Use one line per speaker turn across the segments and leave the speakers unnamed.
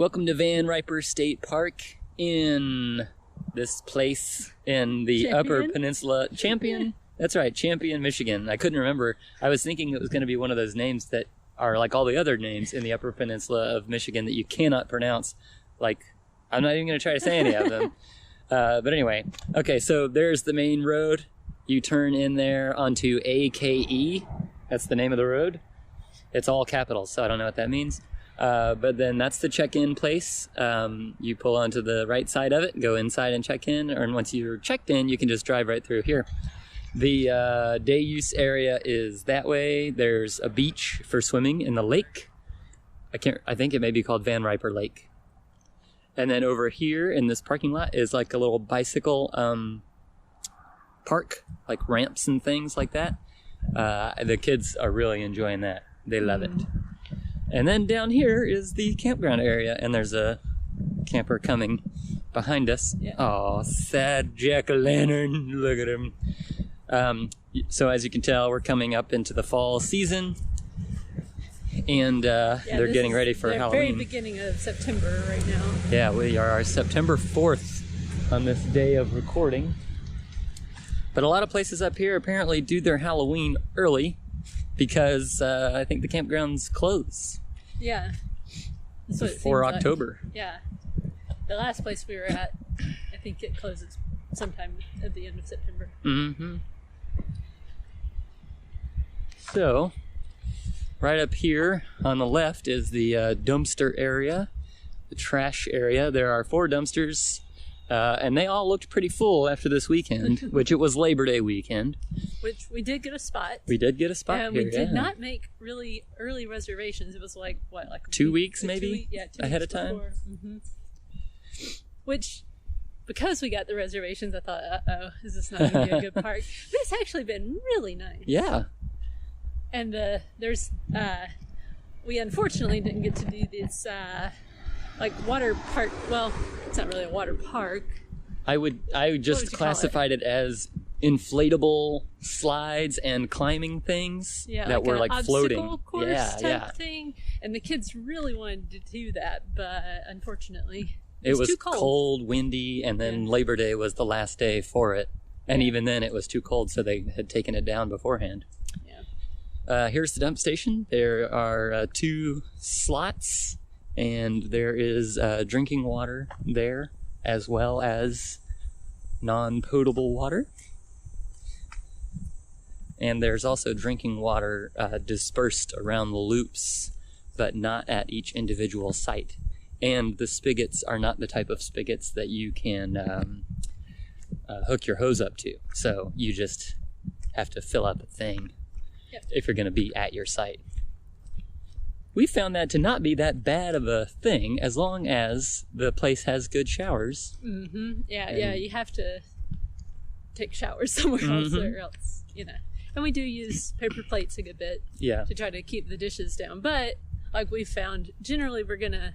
Welcome to Van Riper State Park in this place in the Upper Peninsula. Champion? That's right, Champion, Michigan. I couldn't remember. I was thinking it was going to be one of those names that are like all the other names in the Upper Peninsula of Michigan that you cannot pronounce. Like, I'm not even going to try to say any of them. But anyway, okay, so there's the main road. You turn in there onto AKE. That's the name of the road. It's all capitals, so I don't know what that means. But then that's the check-in place. You pull onto the right side of it, go inside and check in, and once you're checked in, you can just drive right through here. The day use area is that way. There's a beach for swimming in the lake. I think it may be called Van Riper Lake. And then over here in this parking lot is like a little bicycle park, like ramps and things like that. The kids are really enjoying that. They love it. And then down here is the campground area, and there's a camper coming behind us. Yeah. Oh, sad jack-o'-lantern. Look at him. So as you can tell, we're coming up into the fall season, and they're getting ready for Halloween.
Very beginning of September right now.
Yeah, we are September 4th on this day of recording. But a lot of places up here apparently do their Halloween early because I think the campgrounds close.
Yeah.
Before October.
Like. Yeah. The last place we were at, I think it closes sometime at the end of September.
Mm-hmm. So, right up here on the left is the dumpster area, the trash area. There are 4 dumpsters, and they all looked pretty full after this weekend, which it was Labor Day weekend.
Which we did get a spot.
We did get a spot
and
here,
we did not make really early reservations. It was like, what, like
2 weeks maybe?
2 weeks
ahead of time?
Mm-hmm. Which... Because we got the reservations, I thought, uh-oh, is this not going to be a good park? But it's actually been really nice.
Yeah.
And we unfortunately didn't get to do this, water park. Well, it's not really a water park.
I would just classified it as inflatable slides and climbing things that were like floating.
Obstacle course type thing. And the kids really wanted to do that, but unfortunately...
It was cold, windy, and then Labor Day was the last day for it. And even then it was too cold, so they had taken it down beforehand. Yeah. Here's the dump station. There are 2 slots, and there is drinking water there, as well as non-potable water. And there's also drinking water dispersed around the loops, but not at each individual site. And the spigots are not the type of spigots that you can hook your hose up to. So you just have to fill up a thing if you're going to be at your site. We found that to not be that bad of a thing as long as the place has good showers.
Mm-hmm. Yeah, you have to take showers somewhere else or else, And we do use paper plates a good bit to try to keep the dishes down. But like we found, generally we're going to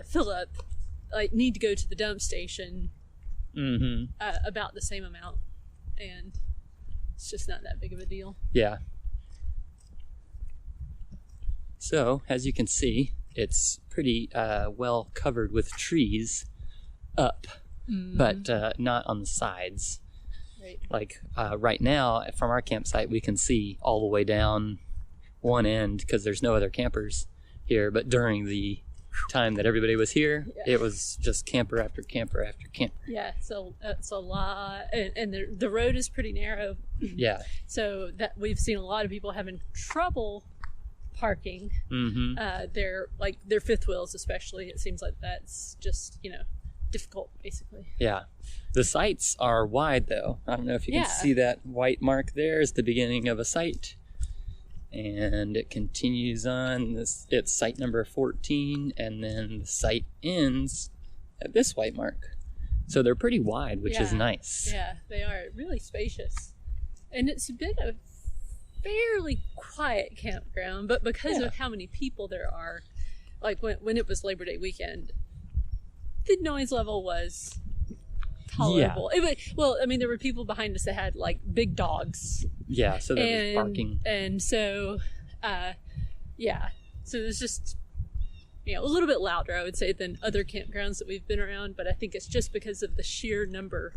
fill up, need to go to the dump station about the same amount, and it's just not that big of a deal.
Yeah. So, as you can see, it's pretty well covered with trees up, but not on the sides.
Right.
Like right now, from our campsite, we can see all the way down one end because there's no other campers here, but during the time that everybody was here, it was just camper after camper after camper.
Yeah, so that's a lot, and the road is pretty narrow.
Yeah.
So that we've seen a lot of people having trouble parking. Their fifth wheels, especially. It seems like that's just difficult, basically.
Yeah. The sites are wide, though. I don't know if you can see that white mark there is the beginning of a site. And it continues on. It's site number 14, and then the site ends at this white mark. So they're pretty wide, which is nice.
Yeah, they are really spacious. And it's been a fairly quiet campground, but because of how many people there are, like when it was Labor Day weekend, the noise level was tolerable. There were people behind us that had like big dogs.
Yeah, so there was barking.
And so, so it was just a little bit louder, I would say, than other campgrounds that we've been around, but I think it's just because of the sheer number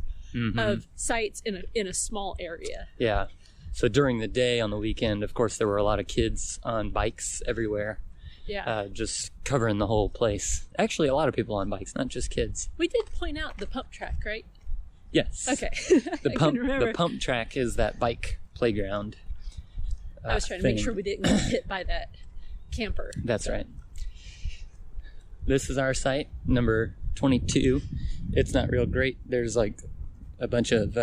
of sites in a small area.
Yeah. So during the day on the weekend, of course, there were a lot of kids on bikes everywhere.
Yeah.
Just covering the whole place. Actually, a lot of people on bikes, not just kids.
We did point out the pump track, right?
Yes.
Okay.
The pump track is that bike playground.
I was trying to make sure we didn't get hit by that camper.
That's right. This is our site, number 22. It's not real great. There's like a bunch of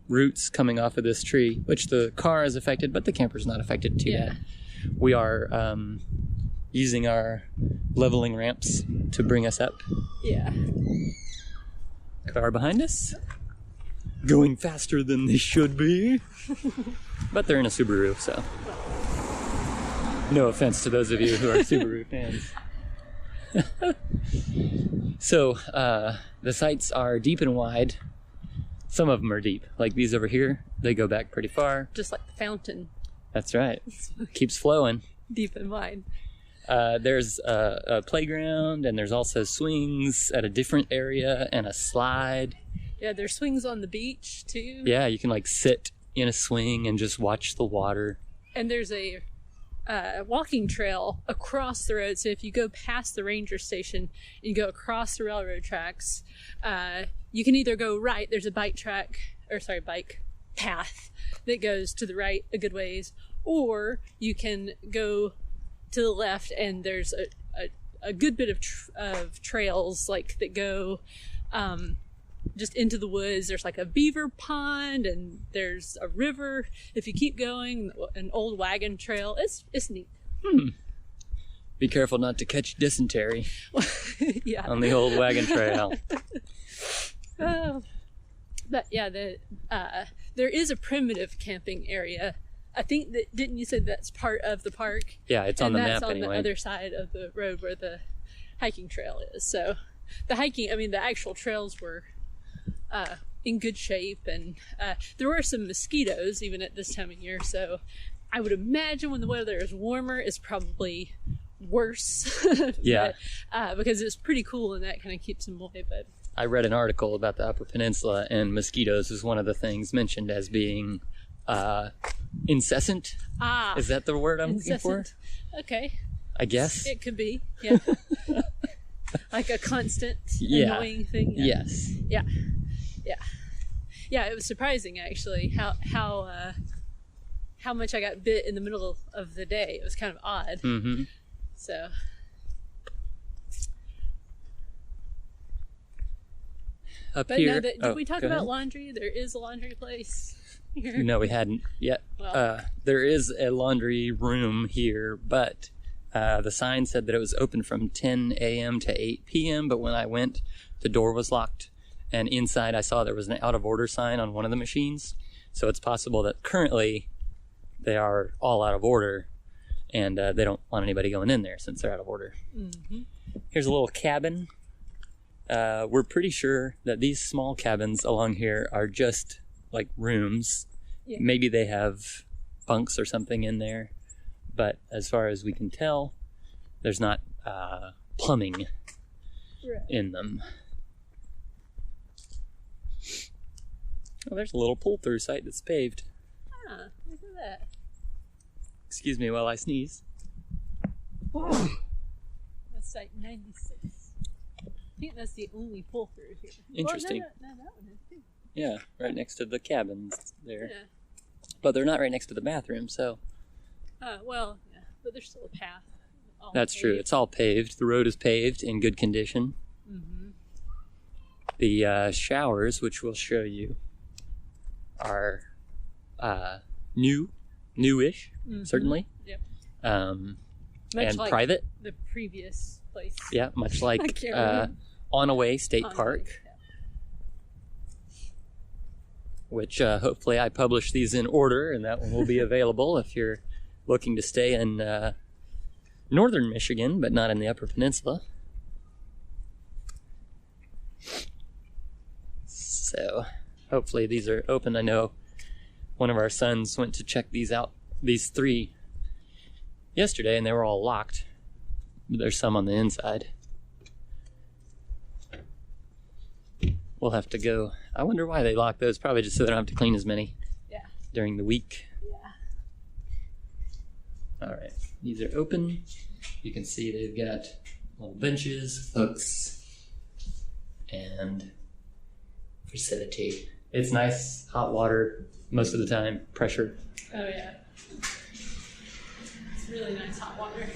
roots coming off of this tree, which the car is affected, but the camper's not affected too bad. We are using our leveling ramps to bring us up.
Yeah.
Car behind us. Going faster than they should be. But they're in a Subaru, so. No offense to those of you who are Subaru fans. So, the sites are deep and wide. Some of them are deep. Like these over here, they go back pretty far.
Just like the fountain.
That's right. Keeps flowing.
Deep and wide.
There's a playground, and there's also swings at a different area, and a slide.
Yeah, there's swings on the beach, too.
Yeah, you can like sit in a swing and just watch the water.
And there's a walking trail across the road. So if you go past the ranger station and you go across the railroad tracks, you can either go right. There's a bike path that goes to the right a good ways, or you can go to the left, and there's a good bit of trails like that go just into the woods. There's like a beaver pond, and there's a river. If you keep going, an old wagon trail. It's neat.
Be careful not to catch dysentery.
Yeah.
On the old wagon trail.
But yeah, there is a primitive camping area. I think that, didn't you say that's part of the park?
Yeah, it's on the map anyway.
And that's on the other side of the road where the hiking trail is. So the actual trails were in good shape, and there were some mosquitoes even at this time of year. So I would imagine when the weather is warmer, it's probably worse.
Yeah.
But, because it's pretty cool and that kind of keeps them away. But
I read an article about the Upper Peninsula, and mosquitoes is one of the things mentioned as being incessant. Is that the word I'm looking for?
Okay.
I guess.
It could be, yeah. Like a constant annoying thing. Yeah.
Yes.
Yeah. Yeah. Yeah, it was surprising actually how much I got bit in the middle of the day. It was kind of odd.
Mm-hmm.
So.
Up
but
here.
No, did we talk about laundry? There is a laundry place here.
No, we hadn't yet.
Well,
there is a laundry room here, but the sign said that it was open from 10 a.m. to 8 p.m., but when I went, the door was locked, and inside I saw there was an out-of-order sign on one of the machines, so it's possible that currently they are all out of order, and they don't want anybody going in there since they're out of order.
Mm-hmm.
Here's a little cabin. We're pretty sure that these small cabins along here are just like rooms. Yeah. Maybe they have bunks or something in there, but as far as we can tell, there's not plumbing in them. Oh, there's a little pull-through site that's paved.
Ah, look at that.
Excuse me while I sneeze.
That's site 96. I think that's the only pull-through here.
Interesting.
Well, no, that one is too.
Yeah, right next to the cabins there.
Yeah.
But they're not right next to the bathroom, so.
Well, yeah, but there's still a path.
That's true. It's all paved. The road is paved in good condition.
Mm-hmm.
The showers, which we'll show you, are newish, certainly.
Yep.
And
like
private.
The previous place.
Yeah, much like Onaway State Park.
Yeah.
Which hopefully I publish these in order, and that one will be available if you're looking to stay in northern Michigan, but not in the Upper Peninsula. So hopefully these are open. I know one of our sons went to check these out, these 3, yesterday, and they were all locked. There's some on the inside. We'll have to go. I wonder why they lock those. Probably just so they don't have to clean as many during the week. Yeah. All right. These are open. You can see they've got little benches, hooks, and facility. It's nice, hot water most of the time, pressure.
Oh, yeah. It's really nice hot water.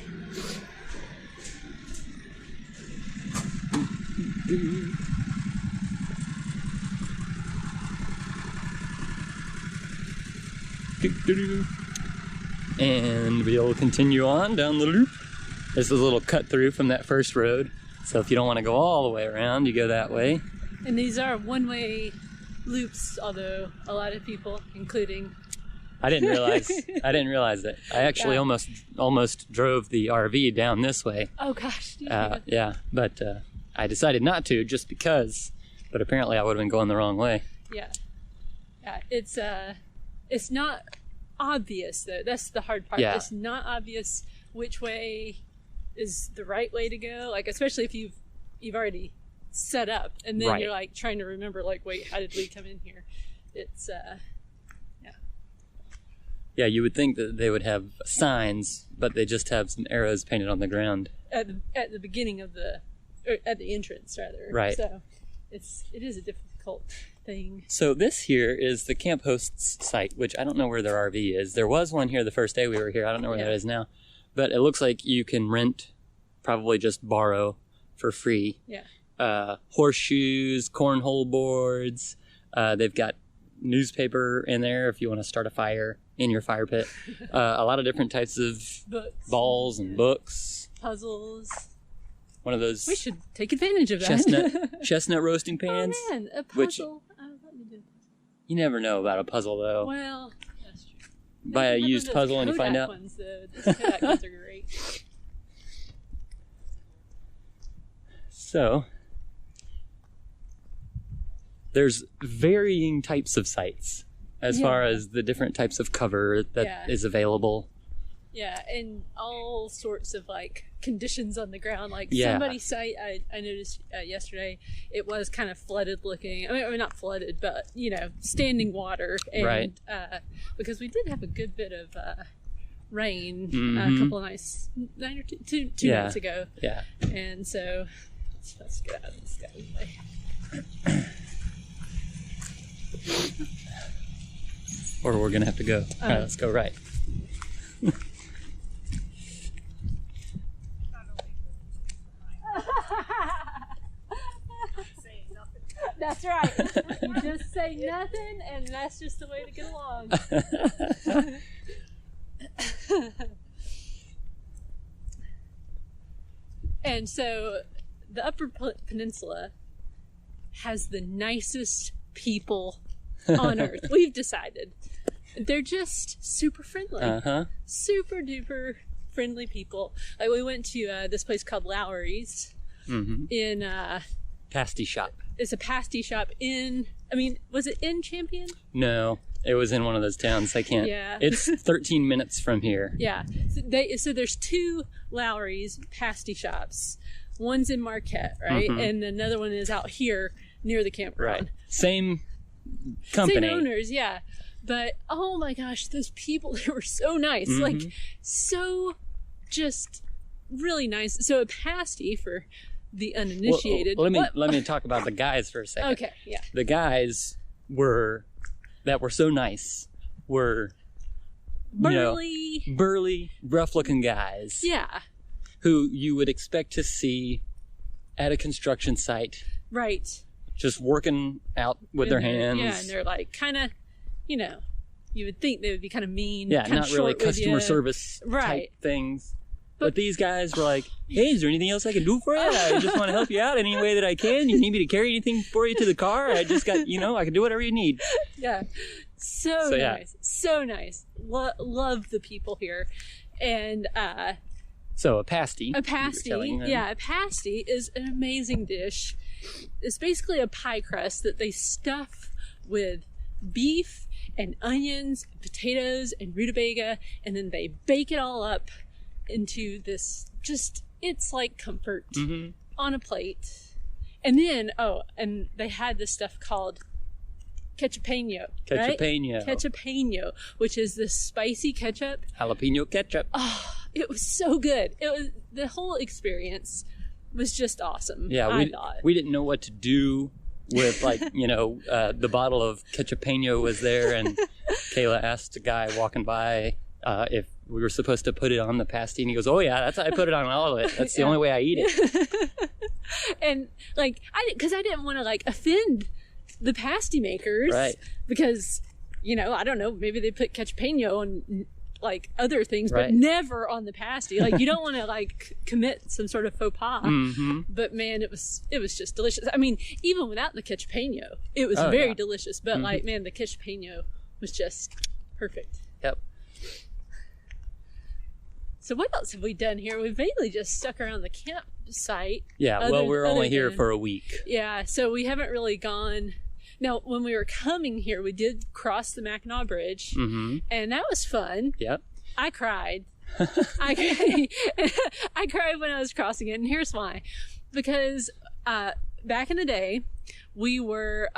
And we'll continue on down the loop. This is a little cut through from that first road. So if you don't want to go all the way around, you go that way.
And these are one-way loops, although a lot of people, including...
I didn't realize that. I actually almost drove the RV down this way.
Oh gosh.
Yeah, but I decided not to just because, but apparently I would have been going the wrong way.
Yeah. Yeah, it's not obvious though. That's the hard part.
Yeah.
It's not obvious which way is the right way to go. Like, especially if you've already set up and then you're like trying to remember, like, wait, how did we come in here? It's
yeah, you would think that they would have signs, but they just have some arrows painted on the ground
at the beginning of at the entrance rather.
Right.
So it is a difficult thing.
So this here is the camp host's site, which I don't know where their RV is. There was one here the first day we were here. I don't know where that is now, but it looks like you can rent, probably just borrow for free.
Yeah.
Horseshoes, cornhole boards. They've got newspaper in there if you want to start a fire in your fire pit. A lot of different types of balls and books.
Puzzles.
One of those.
We should take advantage of that.
Chestnut roasting pans.
Oh man, a puzzle. Let me do.
You never know about a puzzle though.
Well, that's true.
Buy a used puzzle and you find out.
Ones, those Kodak ones are great.
So, there's varying types of sites as far as the different types of cover that is available.
Yeah, and all sorts of like conditions on the ground. Like somebody's site, I noticed yesterday, it was kind of flooded looking. I mean, not flooded, but standing water. And, because we did have a good bit of rain a couple of nights, two nights ago. Yeah. And so let's get out of this guy's way.
Or we're gonna have to go. All right, let's go right.
That's right. You just say nothing, and that's just the way to get along. And so, the Upper Peninsula has the nicest people on Earth. We've decided. They're just super friendly. Super duper friendly people. Like, we went to this place called Lowry's in...
pasty shop.
It's a pasty shop was it in Champion?
No, it was in one of those towns. I can't.
Yeah.
It's 13 minutes from here.
Yeah. So there's two Lowry's pasty shops. One's in Marquette, right? And another one is out here near the campground.
Right. Same company.
Same owners, yeah. But, oh my gosh, those people, they were so nice. Like, so just really nice. So a pasty for the uninitiated.
Well, let me talk about the guys for a second.
Okay, yeah.
The guys that were so nice were burly, rough-looking guys.
Yeah.
Who you would expect to see at a construction site.
Right.
Just working out with their hands.
Yeah, and they're like kind of, you would think they would be kind of mean.
Yeah, not really customer service type things. But these guys were like, hey, is there anything else I can do for you? I just want to help you out any way that I can. You need me to carry anything for you to the car? I just got, I can do whatever you need.
Yeah. So nice. Yeah. So nice. Love the people here. And
so a pasty.
A pasty. A pasty is an amazing dish. It's basically a pie crust that they stuff with beef and onions, and potatoes and rutabaga, and then they bake it all up into this just it's like comfort on a plate. And then, and they had this stuff called ketchupino, right? Ketchupino, which is this spicy ketchup.
Jalapeno ketchup.
Oh, it was so good. The whole experience was just awesome.
Yeah,
I thought.
We didn't know what to do with, like, the bottle of ketchupino was there, and Kayla asked a guy walking by if we were supposed to put it on the pasty, and he goes, "Oh yeah, that's how I put it on all of it. That's the only way I eat it."
And like, because I didn't want to like offend the pasty makers,
right?
Because I don't know, maybe they put ketchupino on like other things, but never on the pasty. Like, you don't want to like commit some sort of faux pas. But man, it was just delicious. I mean, even without the ketchupino, it was very delicious. But like, man, the ketchupino was just perfect.
Yep.
So what else have we done here? We've mainly just stuck around the campsite.
Yeah, well, we're only here for a week.
Yeah, so we haven't really gone. Now, when we were coming here, we did cross the Mackinac Bridge, and that was fun.
Yep.
I cried. I cried when I was crossing it, and here's why. Because back in the day, we were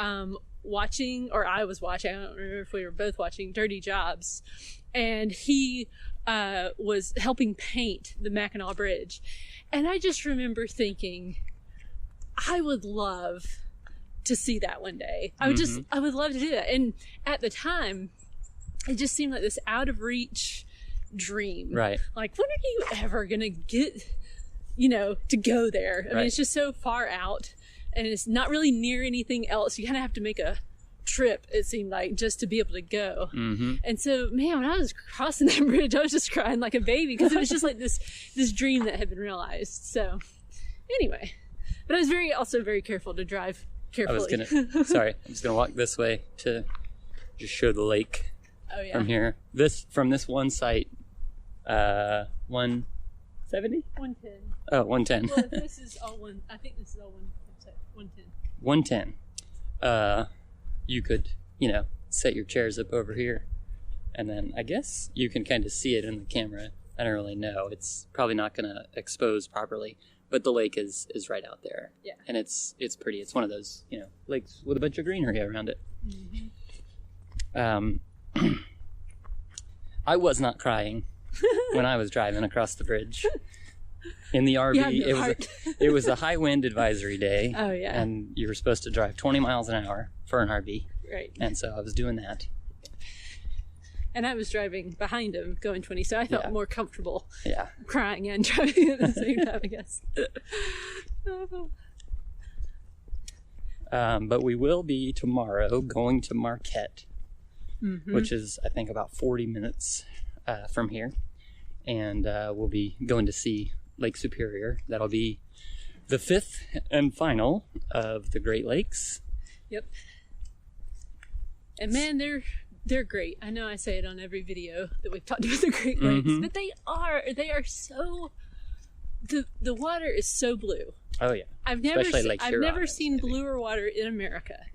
watching, or I was watching, I don't remember if we were both watching, Dirty Jobs, and he was helping paint the Mackinac Bridge. And I just remember thinking, I would love to see that one day. I would love to do that. And at the time, it just seemed like this out of reach dream.
Right.
Like, when are you ever going to get, to go there? I mean, it's just so far out, and it's not really near anything else. You kind of have to make a trip, it seemed like, just to be able to go. And so, man, when I was crossing that bridge, I was just crying like a baby, because it was just like this dream that had been realized. So anyway, but I was also very careful to drive carefully. I'm just gonna walk this way to just show the lake. From here, from this one site, 170, 110.
Oh, 110.
Well, this is all one. I think this is all 110.
110. You could, set your chairs up over here, and then I guess you can kind of see it in the camera. I don't really know. It's probably not going to expose properly, but the lake is right out there. Yeah. And it's pretty. It's one of those, lakes with a bunch of greenery around it. I was not crying when I was driving across the bridge. In the RV, it was a high wind advisory day. Oh, yeah. And you were supposed to drive 20 miles an hour for an RV.
Right.
And so I was doing that.
And I was driving behind him going 20, so I felt more comfortable crying and driving at the same time, I guess.
But we will be tomorrow going to Marquette, which is, I think, about 40 minutes from here. And we'll be going to see Lake Superior. That'll be the 5th and final of the Great Lakes. Yep.
And man, they're great. I know I say it on every video that we've talked about the Great Lakes, but they are so, the water is so blue.
Oh yeah.
I've never seen bluer water in America.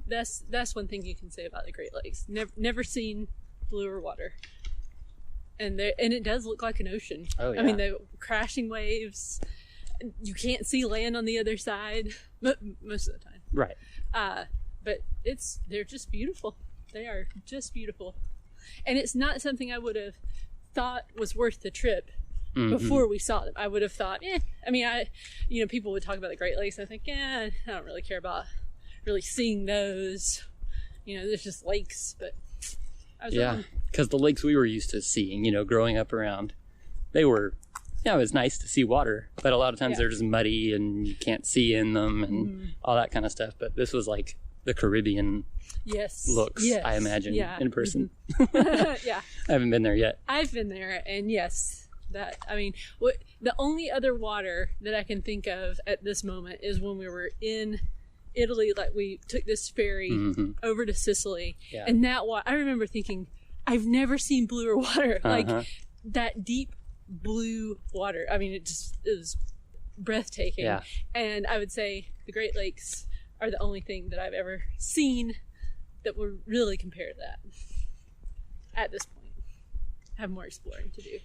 That's one thing you can say about the Great Lakes. Never seen bluer water. And it does look like an ocean. Oh yeah. I mean, the crashing waves. You can't see land on the other side most of the time.
Right.
But they're just beautiful. They are just beautiful. And it's not something I would have thought was worth the trip before we saw them. I would have thought, I mean, people would talk about the Great Lakes. And I think, I don't really care about really seeing those. There's just lakes, but I was
because the lakes we were used to seeing, growing up around, they were, it was nice to see water, but a lot of times they're just muddy and you can't see in them and all that kind of stuff. But this was like the Caribbean looks, I imagine, in person. I haven't been there yet.
I've been there, and the only other water that I can think of at this moment is when we were in Italy. Like, we took this ferry over to Sicily, and I remember thinking, I've never seen bluer water, like that deep blue water. I mean, it was breathtaking. Yeah. And I would say the Great Lakes are the only thing that I've ever seen that would really compare to that at this point. I have more exploring to do.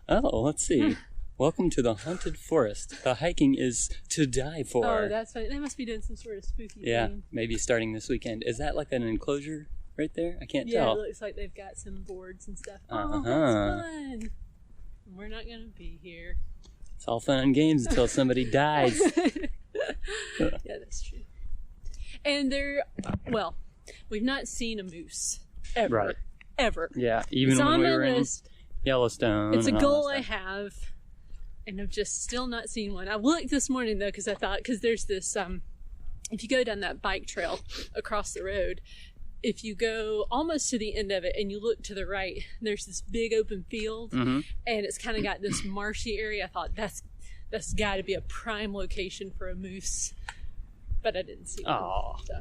Oh, let's see. Welcome to the haunted forest. The hiking is to die for.
Oh, that's funny. They must be doing some sort of spooky thing.
Maybe starting this weekend. Is that like an enclosure right there? I can't tell.
Yeah, it looks like they've got some boards and stuff. Oh, that's fun. We're not going to be here.
It's all fun and games until somebody dies.
Yeah, that's true. And we've not seen a moose ever.
Right.
Ever.
Yeah, even when we were in Yellowstone.
It's a goal I have, and I've just still not seen one. I looked this morning, though, because there's this, if you go down that bike trail across the road, if you go almost to the end of it and you look to the right, there's this big open field, and it's kind of got this marshy area. I thought that's got to be a prime location for a moose, but I didn't see one.
Oh, so.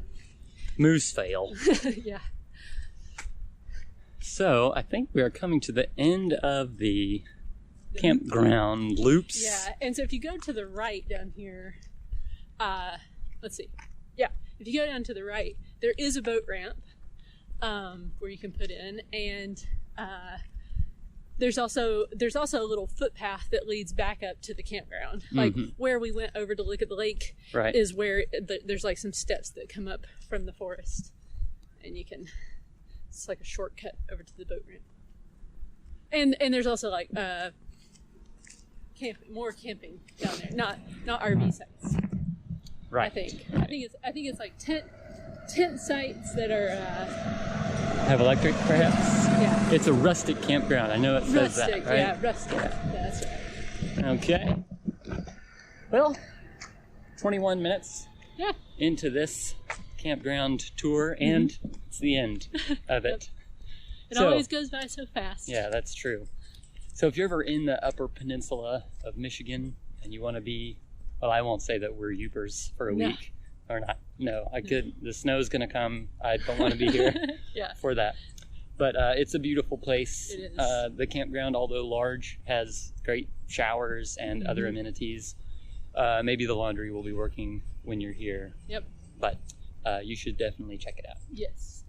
Moose fail.
Yeah.
So I think we are coming to the end of the campground loops.
Yeah, and so if you go to the right down here, let's see. Yeah, if you go down to the right, there is a boat ramp where you can put in, and there's also a little footpath that leads back up to the campground. Like where we went over to look at the lake is where there's like some steps that come up from the forest, and you can. It's like a shortcut over to the boat ramp. And there's also like more camping down there, not RV sites.
Right.
I think it's like tent sites that are
have electric, perhaps.
Yeah.
It's a rustic campground. I know it says that, right?
Yeah, rustic. Yeah, that's right.
Okay. Well, 21 minutes.
Yeah.
Into this campground tour, and it's the end of it.
It always goes by so fast.
Yeah, that's true. So if you're ever in the upper peninsula of Michigan and you want to be, well, I won't say that we're Yoopers for a week or not. No, I could. The snow's going to come. I don't want to be here for that. But it's a beautiful place.
It is.
The campground, although large, has great showers and other amenities. Maybe the laundry will be working when you're here.
Yep.
But you should definitely check it out.
Yes.